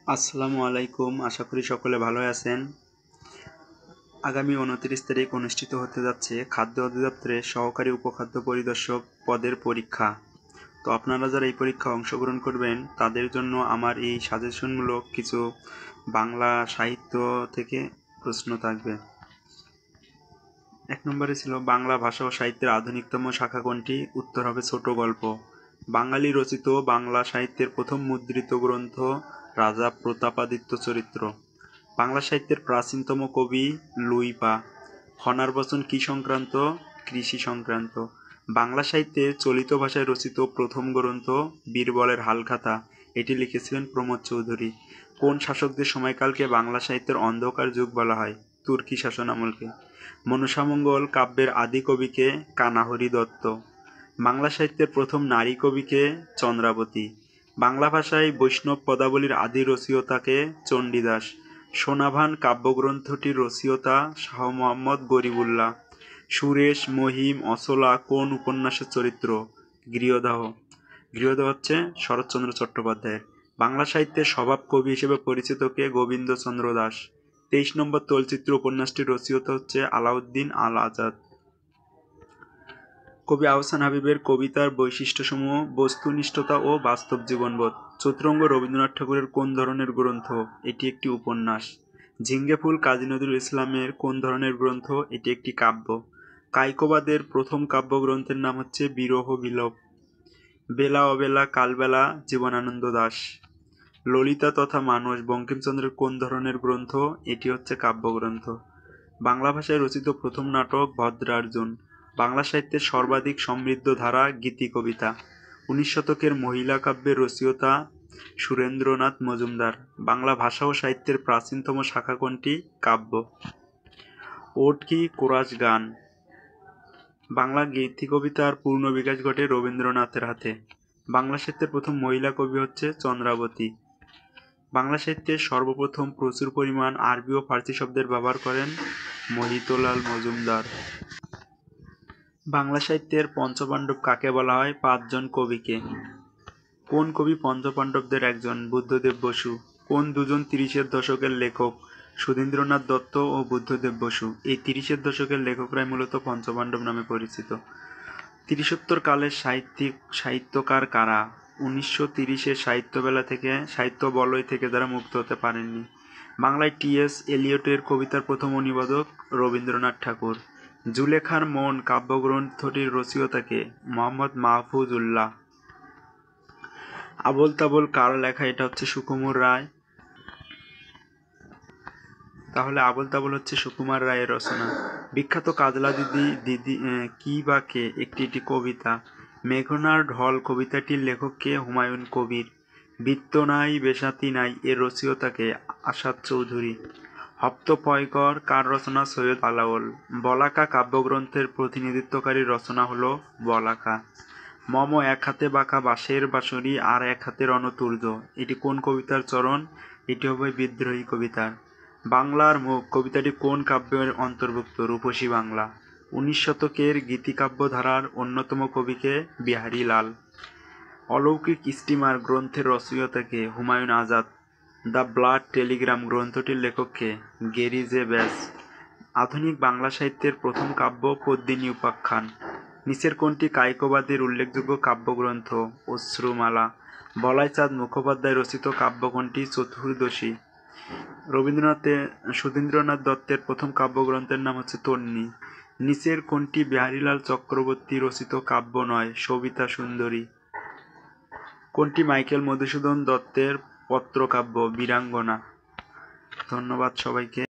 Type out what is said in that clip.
আসসালামু আলাইকুম, আশা করি সকলে ভালো আছেন। আগামী ২৯ তারিখ অনুষ্ঠিত হতে যাচ্ছে খাদ্য অধিদপ্তরের সহকারী উপখাদ্য পরিদর্শক পদের পরীক্ষা। তো আপনারা যারা এই পরীক্ষায় অংশগ্রহণ করবেন তাদের জন্য আমার এই সাজেশনমূলক কিছু বাংলা সাহিত্য থেকে প্রশ্ন থাকবে। ১ নম্বরে ছিল বাংলা ভাষা ও সাহিত্যের আধুনিকতম শাখা কোনটি? উত্তর হবে ছোট গল্প। বাঙালি রচিত বাংলা সাহিত্যের প্রথম মুদ্রিত গ্রন্থ রাজা প্রতাপাদিত্য চরিত্র। বাংলা সাহিত্যের প্রাচীনতম কবি লুই পা। ফণার বচন কি সংক্রান্ত? কৃষি সংক্রান্ত। বাংলা সাহিত্যে চলিত ভাষায় রচিত প্রথম গ্রন্থ বীরবলের হালখাতা। এটি লিখেছিলেন প্রমোদ চৌধুরী। কোন শাসকদের সময়কালকে বাংলা সাহিত্যের অন্ধকার যুগ বলা হয়? তুর্কি শাসনামলকে। মনসামঙ্গল কাব্যের আদি কবিকে? কানাহরি দত্ত। বাংলা সাহিত্যের প্রথম নারী কবিকে? চন্দ্রাবতী। বাংলা ভাষায় বৈষ্ণব পদাবলীর আদি রচয়িতাকে? চণ্ডীদাস। সোনাভান কাব্যগ্রন্থটির রচয়িতা শাহ মোহাম্মদ গরিবুল্লাহ। সুরেশ, মহিম, অচলা কোন উপন্যাসের চরিত্র? গৃহদাহ। গৃহদাহ হচ্ছে শরৎচন্দ্র চট্টোপাধ্যায়ের। বাংলা সাহিত্যের স্বভাব কবি হিসেবে পরিচিত কে? গোবিন্দচন্দ্র দাস। ২৩ নম্বর তলচিত্র উপন্যাসটির রচয়িতা হচ্ছে আলাউদ্দিন আল আজাদ। কবি আহসান হাবীবের কবিতার বৈশিষ্ট্যসমূহ: বস্তুনিষ্ঠতা ও বাস্তব জীবনবোধ। চতুরঙ্গ রবীন্দ্রনাথ ঠাকুরের কোন ধরনের গ্রন্থ? এটি একটি উপন্যাস। ঝিঙ্গে ফুল কাজী নজরুল ইসলামের কোন ধরনের গ্রন্থ? এটি একটি কাব্য। কায়কোবাদের প্রথম কাব্যগ্রন্থের নাম হচ্ছে বিরহ বিলোপ। বেলা অবেলা কালবেলা জীবনানন্দ দাশ। ললিতা তথা মানস বঙ্কিমচন্দ্রের কোন ধরনের গ্রন্থ? এটি হচ্ছে কাব্যগ্রন্থ। বাংলা ভাষায় রচিত প্রথম নাটক ভদ্রার্জুন। বাংলা সাহিত্যের সর্বাধিক সমৃদ্ধ ধারা গীতি কবিতা। ১৯ শতকের মহিলা কাব্যের রচয়িতা সুরেন্দ্রনাথ মজুমদার। বাংলা ভাষা ও সাহিত্যের প্রাচীনতম শাখা কোনটি? কাব্য। ওড কি? কোরাস গান। বাংলা গীতি কবিতার পূর্ণ বিকাশ ঘটে রবীন্দ্রনাথের হাতে। বাংলা সাহিত্যের প্রথম মহিলা কবি হচ্ছে চন্দ্রাবতী। বাংলা সাহিত্যে সর্বপ্রথম প্রচুর পরিমাণ আরবি ও ফার্সি শব্দের ব্যবহার করেন মোহিতলাল মজুমদার। বাংলা সাহিত্যের পঞ্চপাণ্ডব কাকে বলা হয়? ৫ জন কবিকে। কোন কবি পঞ্চপাণ্ডবদের একজন? বুদ্ধদেব বসু। কোন দুজন ৩০-এর দশকের লেখক? সুধীন্দ্রনাথ দত্ত ও বুদ্ধদেব বসু। এই ৩০-এর দশকের লেখকরাই মূলত পঞ্চপাণ্ডব নামে পরিচিত। তিরিশোত্তর কালের সাহিত্যকার কারা? ১৯৩০-এর সাহিত্য বলয় থেকে যারা মুক্ত হতে পারেননি। বাংলায় টি.এস. এলিয়টের কবিতার প্রথম অনুবাদক রবীন্দ্রনাথ ঠাকুর। জুলেখার মন কাব্যগ্রন্থটির রচয়িতা কে? মোহাম্মদ মাহফুজউল্লাহ। আবোল তাবোল কার লেখা? এটা হচ্ছে সুকুমার রায়। তাহলে আবোল তাবোল হচ্ছে সুকুমার রায়ের রচনা। বিখ্যাত কাজলা দিদি কি বা কে? একটি কবিতা। মেঘনার ঢল কবিতাটির লেখক কে? হুমায়ুন কবির। বৃত্ত নাই বেসাতি নাই এর রচয়িতা কে? আসাদ চৌধুরী। হপ্তপয়কর কার রচনা? সৈয়দ আলাওল। বলাকা কাব্যগ্রন্থের প্রতিনিধিত্বকারী রচনা হল বলাকা। মম এক হাতে বাঁকা বাঁশের বাঁশরি আর এক হাতে রণতুর্য। এটি কোন কবিতার চরণ? এটি হবে বিদ্রোহী কবিতার। বাংলার মুখ কবিতাটি কোন কাব্যের অন্তর্ভুক্ত? রূপসী বাংলা। ১৯ শতকের গীতিকাব্য ধারার অন্যতম কবিকে? বিহারী লাল। অলৌকিক স্টিমার গ্রন্থের রচয়িতা কে? Humayun Azad. The blood telegram গ্রন্থটির লেখক কে? গেরি জে ব্যাস। আধুনিক বাংলা সাহিত্যের প্রথম কাব্য পদ্মিনী উপাখ্যান। নিচের কোনটি কায়কোবাদের উল্লেখযোগ্য কাব্যগ্রন্থ? অশ্রুমালা। বলাইচাঁদ মুখোপাধ্যায় রচিত কাব্য কোনটি? চতুর্দশী। সুধীন্দ্রনাথ দত্তের প্রথম কাব্যগ্রন্থের নাম হচ্ছে তন্বী। নিচের কোনটি বিহারীলাল চক্রবর্তী রচিত কাব্য নয়? সবিতা সুন্দরী। কোনটি মাইকেল মধুসূদন দত্তের পত্রকাব্য? বীরাঙ্গনা। ধন্যবাদ সবাইকে।